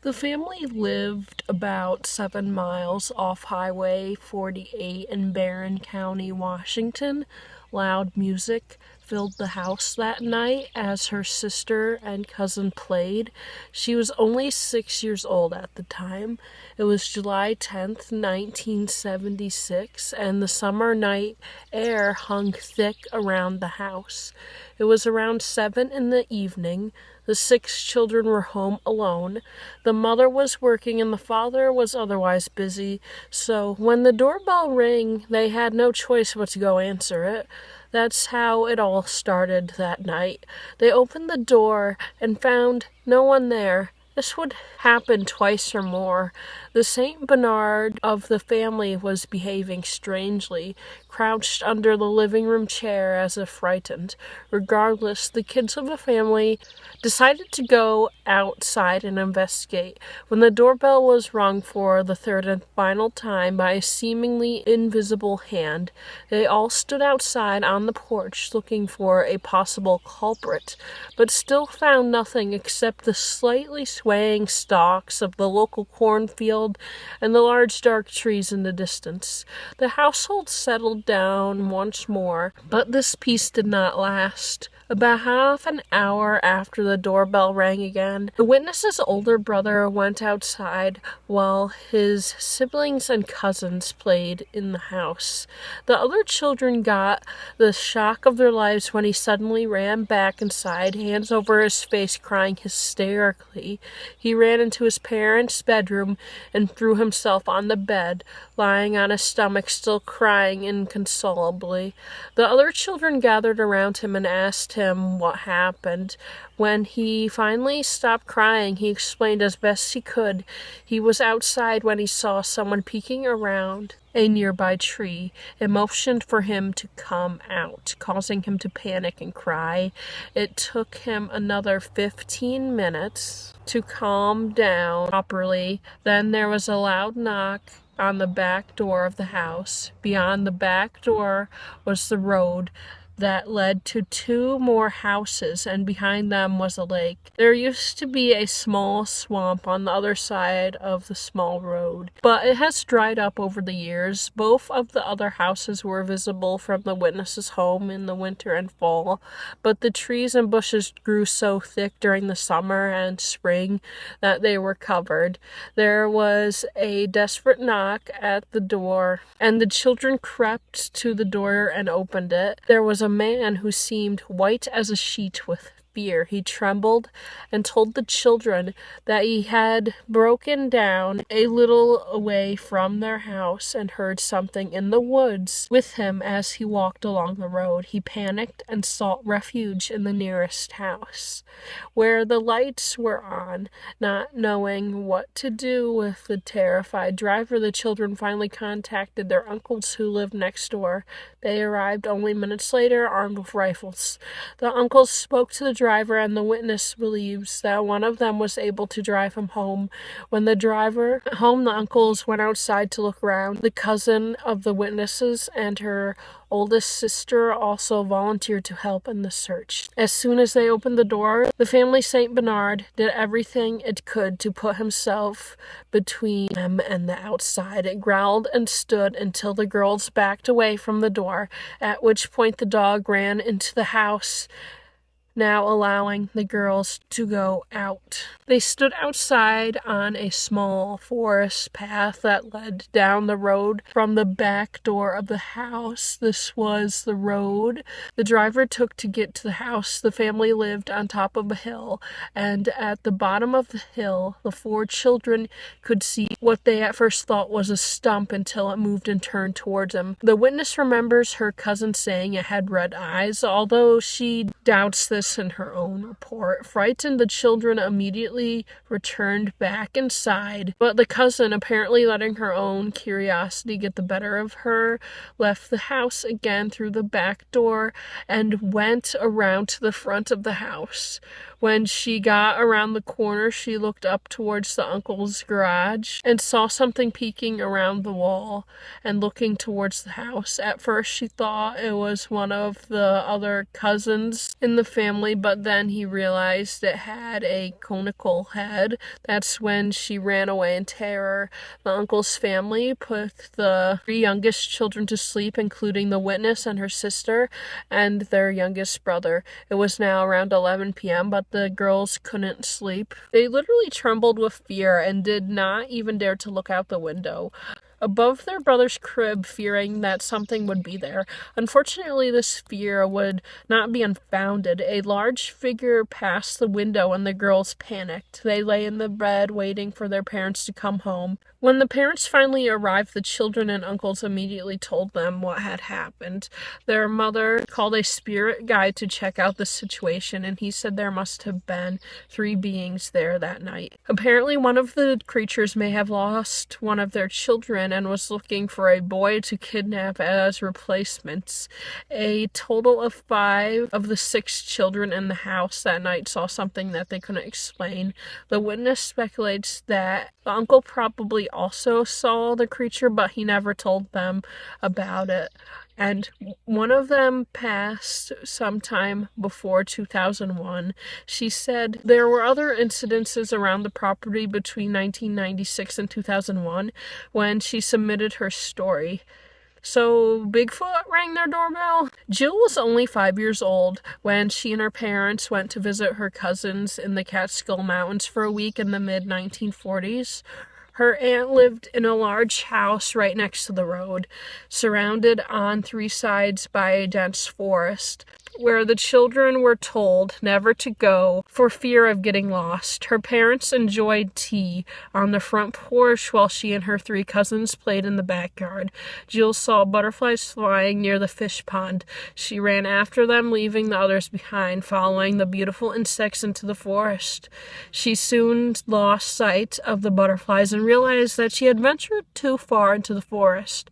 The family lived about 7 miles off Highway 48 in Barron County, Washington. Loud music filled the house that night as her sister and cousin played. She was only 6 years old at the time. It was July 10th, 1976, and the summer night air hung thick around the house. It was around 7 in the evening. The 6 children were home alone. The mother was working and the father was otherwise busy, so when the doorbell rang, they had no choice but to go answer it. That's how it all started that night. They opened the door and found no one there. This would happen twice or more. The Saint Bernard of the family was behaving strangely, crouched under the living room chair as if frightened. Regardless, the kids of the family decided to go outside and investigate. When the doorbell was rung for the third and final time by a seemingly invisible hand, they all stood outside on the porch looking for a possible culprit, but still found nothing except the slightly swaying stalks of the local cornfield and the large dark trees in the distance. The household settled down once more, but this peace did not last. About half an hour after the doorbell rang again, the witness's older brother went outside while his siblings and cousins played in the house. The other children got the shock of their lives when he suddenly ran back inside, hands over his face, crying hysterically. He ran into his parents' bedroom and threw himself on the bed, lying on his stomach, still crying inconsolably. The other children gathered around him and asked him what happened. When he finally stopped crying, he explained as best he could. He was outside when he saw someone peeking around a nearby tree. It motioned for him to come out, causing him to panic and cry. It took him another 15 minutes to calm down properly. Then there was a loud knock on the back door of the house. Beyond the back door was the road that led to 2 more houses, and behind them was a lake. There used to be a small swamp on the other side of the small road, but it has dried up over the years. Both of the other houses were visible from the witness's home in the winter and fall, but the trees and bushes grew so thick during the summer and spring that they were covered. There was a desperate knock at the door, and the children crept to the door and opened it. There was a man who seemed white as a sheet with fear. He trembled and told the children that he had broken down a little away from their house and heard something in the woods with him as he walked along the road. He panicked and sought refuge in the nearest house, where the lights were on. Not knowing what to do with the terrified driver, the children finally contacted their uncles who lived next door. They arrived only minutes later, armed with rifles. The uncles spoke to the driver, and the witness believes that one of them was able to drive him home. When the driver got home, the uncles went outside to look around. The cousin of the witnesses and her oldest sister also volunteered to help in the search. As soon as they opened the door, the family Saint Bernard did everything it could to put himself between them and the outside. It growled and stood until the girls backed away from the door, at which point the dog ran into the house, now allowing the girls to go out. They stood outside on a small forest path that led down the road from the back door of the house. This was the road the driver took to get to the house. The family lived on top of a hill, and at the bottom of the hill, the 4 children could see what they at first thought was a stump until it moved and turned towards them. The witness remembers her cousin saying it had red eyes, although she doubts this in her own report. Frightened, the children immediately returned back inside, but the cousin, apparently letting her own curiosity get the better of her, left the house again through the back door and went around to the front of the house. When she got around the corner, she looked up towards the uncle's garage and saw something peeking around the wall and looking towards the house. At first, she thought it was one of the other cousins in the family, but then he realized it had a conical head. That's when she ran away in terror. The uncle's family put the 3 youngest children to sleep, including the witness and her sister and their youngest brother. It was now around 11 p.m., but the girls couldn't sleep. They literally trembled with fear and did not even dare to look out the window above their brother's crib, fearing that something would be there. Unfortunately, this fear would not be unfounded. A large figure passed the window and the girls panicked. They lay in the bed waiting for their parents to come home. When the parents finally arrived, the children and uncles immediately told them what had happened. Their mother called a spirit guide to check out the situation, and he said there must have been 3 beings there that night. Apparently, one of the creatures may have lost one of their children and was looking for a boy to kidnap as replacements. A total of 5 of the 6 children in the house that night saw something that they couldn't explain. The witness speculates that the uncle probably also saw the creature, but he never told them about it. And one of them passed sometime before 2001. She said there were other incidences around the property between 1996 and 2001 when she submitted her story. So Bigfoot rang their doorbell. Jill was only 5 years old when she and her parents went to visit her cousins in the Catskill Mountains for a week in the mid-1940s. Her aunt lived in a large house right next to the road, surrounded on 3 sides by a dense forest, where the children were told never to go for fear of getting lost. Her parents enjoyed tea on the front porch while she and her 3 cousins played in the backyard. Jill saw butterflies flying near the fish pond. She ran after them, leaving the others behind, following the beautiful insects into the forest. She soon lost sight of the butterflies and realized that she had ventured too far into the forest.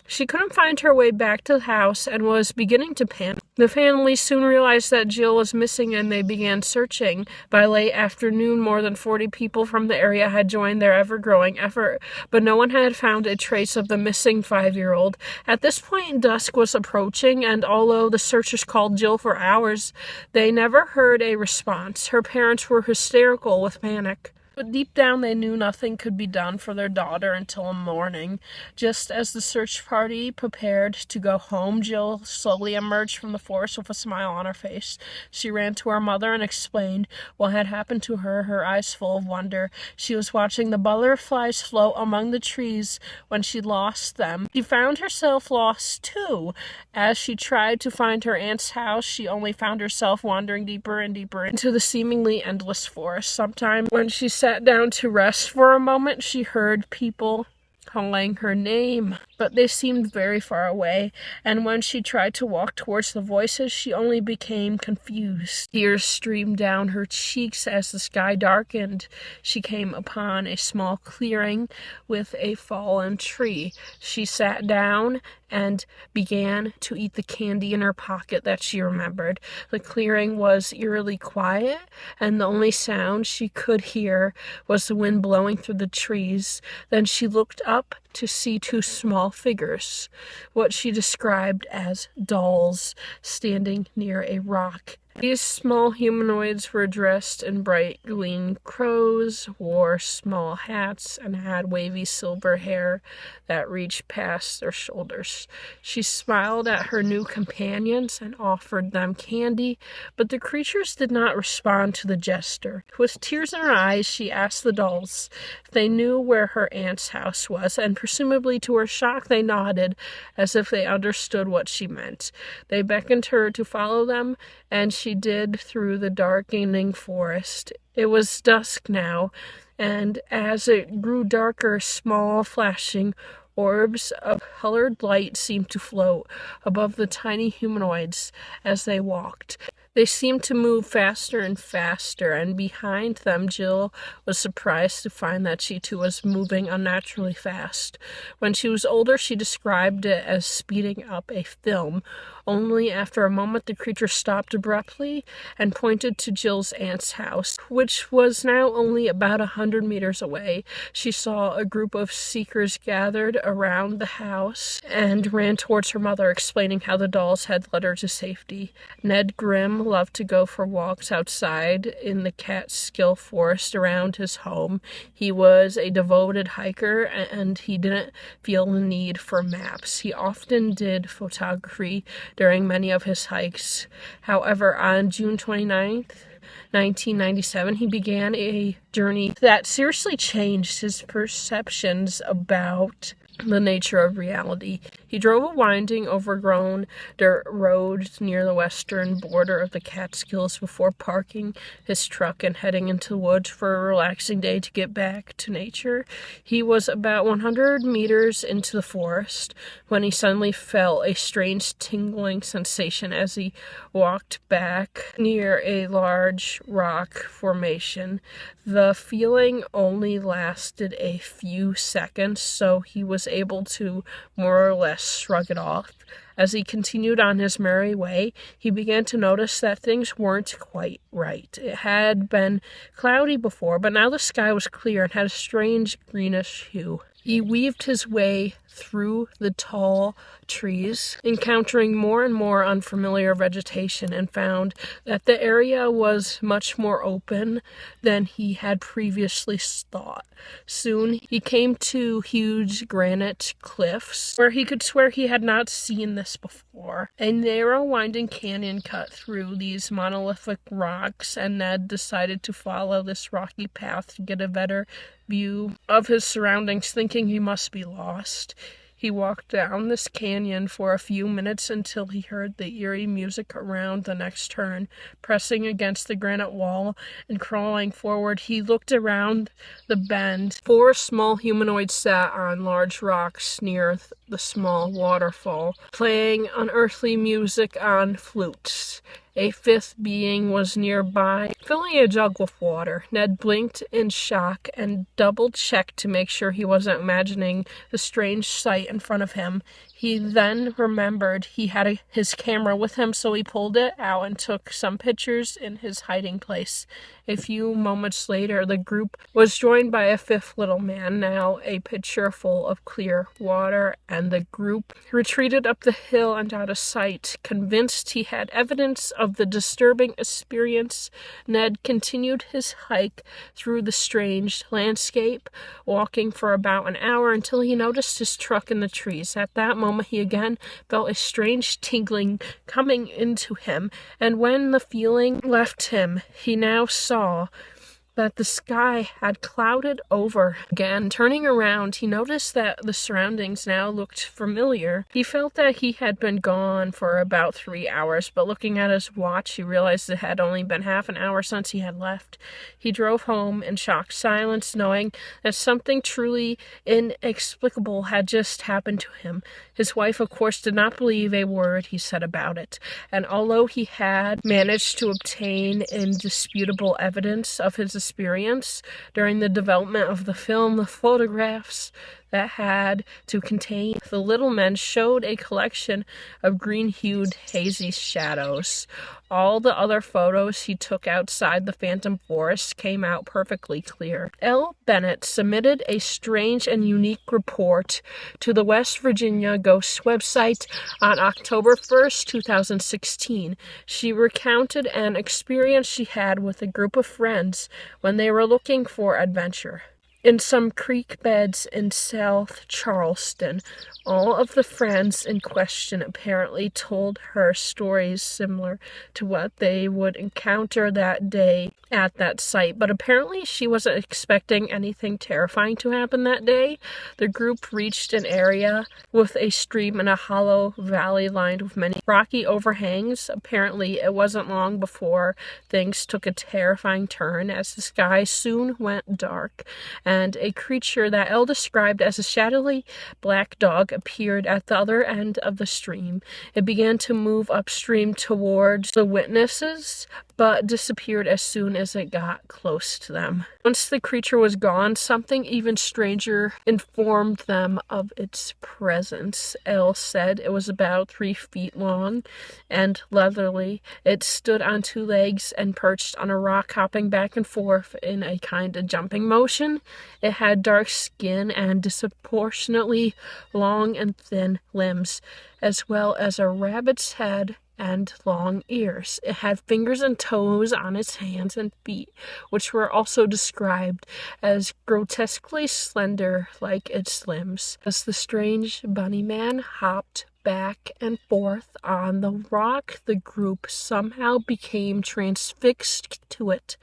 She couldn't find her way back to the house and was beginning to panic. The family soon realized that Jill was missing and they began searching. By late afternoon, more than 40 people from the area had joined their ever-growing effort, but no one had found a trace of the missing 5-year-old. At this point, dusk was approaching, and although the searchers called Jill for hours, they never heard a response. Her parents were hysterical with panic. But deep down, they knew nothing could be done for their daughter until morning. Just as the search party prepared to go home, Jill slowly emerged from the forest with a smile on her face. She ran to her mother and explained what had happened to her, her eyes full of wonder. She was watching the butterflies float among the trees when she lost them. She found herself lost too. As she tried to find her aunt's house, she only found herself wandering deeper and deeper into the seemingly endless forest. Sometime when she sat down to rest for a moment, she heard people calling her name, but they seemed very far away, and when she tried to walk towards the voices, she only became confused. Tears streamed down her cheeks as the sky darkened. She came upon a small clearing with a fallen tree. She sat down and began to eat the candy in her pocket that she remembered. The clearing was eerily quiet, and the only sound she could hear was the wind blowing through the trees. Then she looked up to see 2 small figures, what she described as dolls, standing near a rock. These small humanoids were dressed in bright green clothes, wore small hats, and had wavy silver hair that reached past their shoulders. She smiled at her new companions and offered them candy, but the creatures did not respond to the gesture. With tears in her eyes, she asked the dolls if they knew where her aunt's house was, and presumably to her shock, they nodded as if they understood what she meant. They beckoned her to follow them, and she did through the darkening forest. It was dusk now, and as it grew darker, small flashing orbs of colored light seemed to float above the tiny humanoids as they walked. They seemed to move faster and faster, and behind them Jill was surprised to find that she too was moving unnaturally fast. When she was older, she described it as speeding up a film. Only after a moment the creature stopped abruptly and pointed to Jill's aunt's house, which was now only about 100 meters away. She saw a group of seekers gathered around the house and ran towards her mother, explaining how the dolls had led her to safety. Ned Grimm loved to go for walks outside in the Catskill Forest around his home. He was a devoted hiker and he didn't feel the need for maps. He often did photography during many of his hikes. However, on June 29th, 1997, he began a journey that seriously changed his perceptions about the nature of reality. He drove a winding, overgrown dirt road near the western border of the Catskills before parking his truck and heading into the woods for a relaxing day to get back to nature. He was about 100 meters into the forest when he suddenly felt a strange tingling sensation as he walked back near a large rock formation. The feeling only lasted a few seconds, so he was able to more or less shrug it off. As he continued on his merry way, he began to notice that things weren't quite right. It had been cloudy before, but now the sky was clear and had a strange greenish hue. He weaved his way through the tall trees, encountering more and more unfamiliar vegetation, and found that the area was much more open than he had previously thought. Soon he came to huge granite cliffs where he could swear he had not seen this before. A narrow winding canyon cut through these monolithic rocks, and Ned decided to follow this rocky path to get a better view of his surroundings, thinking he must be lost. He walked down this canyon for a few minutes until he heard the eerie music around the next turn. Pressing against the granite wall and crawling forward, he looked around the bend. 4 small humanoids sat on large rocks near the small waterfall, playing unearthly music on flutes. A 5th being was nearby, filling a jug with water. Ned blinked in shock and double-checked to make sure he wasn't imagining the strange sight in front of him. He then remembered he had his camera with him, so he pulled it out and took some pictures in his hiding place. A few moments later, the group was joined by a 5th little man, now a pitcher full of clear water, and the group retreated up the hill and out of sight. Convinced he had evidence of the disturbing experience, Ned continued his hike through the strange landscape, walking for about an hour until he noticed his truck in the trees. At that moment, he again felt a strange tingling coming into him, and when the feeling left him, he now saw that the sky had clouded over again. Turning around, he noticed that the surroundings now looked familiar. He felt that he had been gone for about 3 hours, but looking at his watch, he realized it had only been half an hour since he had left. He drove home in shocked silence, knowing that something truly inexplicable had just happened to him. His wife, of course, did not believe a word he said about it, and although he had managed to obtain indisputable evidence of his experience during the development of the film, the photographs that had to contain the little men showed a collection of green-hued, hazy shadows. All the other photos he took outside the Phantom Forest came out perfectly clear. Elle Bennett submitted a strange and unique report to the West Virginia Ghost website on October 1st, 2016. She recounted an experience she had with a group of friends when they were looking for adventure in some creek beds in South Charleston. All of the friends in question apparently told her stories similar to what they would encounter that day at that site, but apparently she wasn't expecting anything terrifying to happen that day. The group reached an area with a stream and a hollow valley lined with many rocky overhangs. Apparently it wasn't long before things took a terrifying turn, as the sky soon went dark and a creature that Elle described as a shadowy black dog appeared at the other end of the stream. It began to move upstream towards the witnesses, but disappeared as soon as it got close to them. Once the creature was gone, something even stranger informed them of its presence. Elle said it was about 3 feet long and leathery. It stood on 2 legs and perched on a rock, hopping back and forth in a kind of jumping motion. It had dark skin and disproportionately long and thin limbs, as well as a rabbit's head and long ears. It had fingers and toes on its hands and feet, which were also described as grotesquely slender like its limbs. As the strange bunny man hopped back and forth on the rock, the group somehow became transfixed to it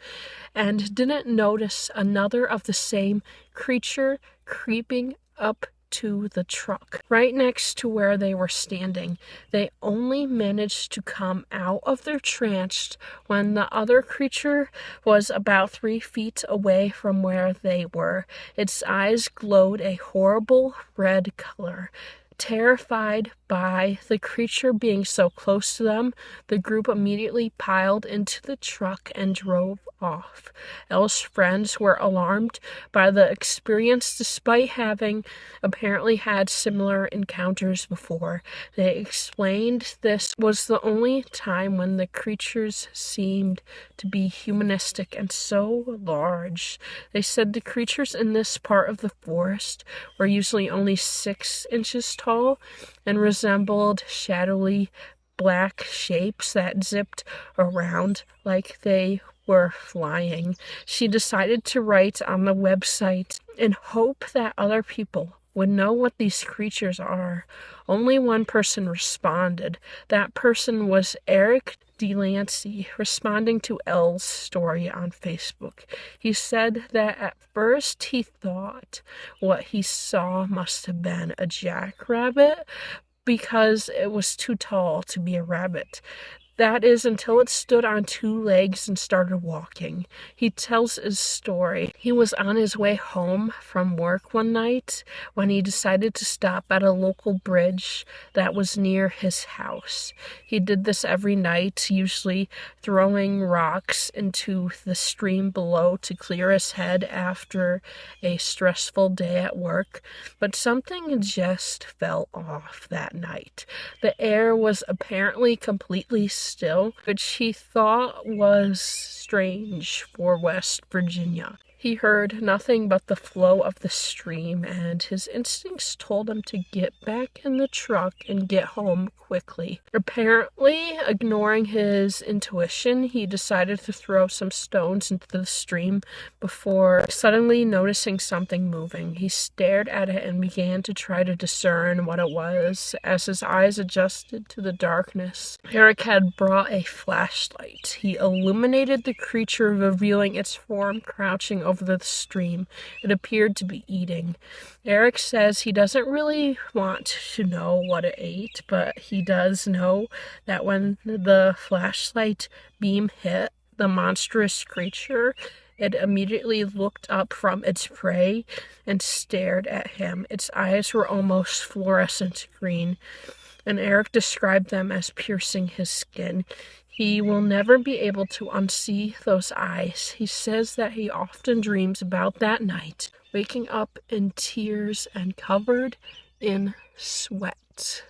and didn't notice another of the same creature creeping up to the truck right next to where they were standing. They only managed to come out of their trance when the other creature was about 3 feet away from where they were. Its eyes glowed a horrible red color. Terrified by the creature being so close to them, the group immediately piled into the truck and drove off. Elle's friends were alarmed by the experience despite having apparently had similar encounters before. They explained this was the only time when the creatures seemed to be humanistic and so large. They said the creatures in this part of the forest were usually only 6 inches tall and resembled shadowy black shapes that zipped around like they were flying. She decided to write on the website in hope that other people would know what these creatures are. Only one person responded. That person was Eric Delancey, responding to Elle's story on Facebook. He said that at first he thought what he saw must have been a jackrabbit because it was too tall to be a rabbit. That is, until it stood on 2 legs and started walking. He tells his story. He was on his way home from work one night when he decided to stop at a local bridge that was near his house. He did this every night, usually throwing rocks into the stream below to clear his head after a stressful day at work. But something just fell off that night. The air was apparently completely still, which he thought was strange for West Virginia. He heard nothing but the flow of the stream, and his instincts told him to get back in the truck and get home quickly. Apparently, ignoring his intuition, he decided to throw some stones into the stream before suddenly noticing something moving. He stared at it and began to try to discern what it was as his eyes adjusted to the darkness. Eric had brought a flashlight. He illuminated the creature, revealing its form crouching over the stream. It appeared to be eating. Eric says he doesn't really want to know what it ate, but he does know that when the flashlight beam hit the monstrous creature, it immediately looked up from its prey and stared at him. Its eyes were almost fluorescent green, and Eric described them as piercing his skin. He will never be able to unsee those eyes. He says that he often dreams about that night, waking up in tears and covered in sweat.